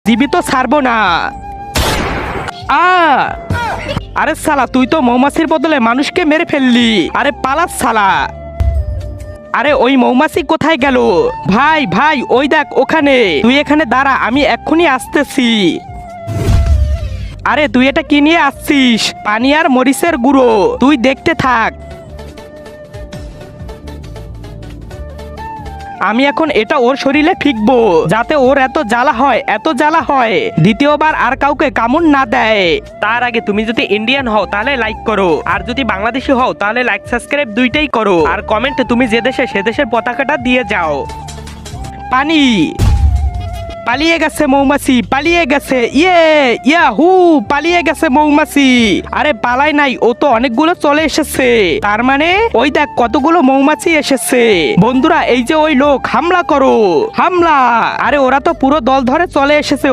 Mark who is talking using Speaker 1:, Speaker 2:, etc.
Speaker 1: জীবিত ছাড়বো না। আ আরে শালা, তুই তো মৌমাছির বদলে মানুষকে মেরে ফেললি। আরে পালাস শালা। আরে ওই মৌমাছি কোথায় গেল? ভাই ভাই, ওই দেখ ওখানে। তুই এখানে দাঁড়া, আমি এক্ষুনি আসতেছি। আরে তুই এটা কি নিয়ে আসছিস? পানি আর মরিচের গুঁড়ো, তুই দেখতে থাক। আমি এখন এটা ওর শরীরে ফিকবো, যাতে ওর এত জ্বালা হয়, এত জ্বালা হয়, দ্বিতীয়বার আর কাউকে কামড় না দেয়। তার আগে তুমি যদি ইন্ডিয়ান হও তাহলে লাইক করো, আর যদি বাংলাদেশি হও তাহলে লাইক সাবস্ক্রাইব দুইটাই করো, আর কমেন্টে তুমি যে দেশে সে দেশের পতাকাটা দিয়ে যাও। পানি পালিয়ে গেছে মৌমাছি, পালিয়ে গেছে। ইয়াহু, পালিয়ে গেছে মৌমাছি। আরে পালাই নাই, ও তো অনেকগুলো চলে এসেছে। তার মানে ওই দেখ কতগুলো মৌমাছি এসেছে। বন্ধুরা, এই যে ওই লোক, হামলা করো, হামলা। আরে ওরা তো পুরো দল ধরে চলে এসেছে।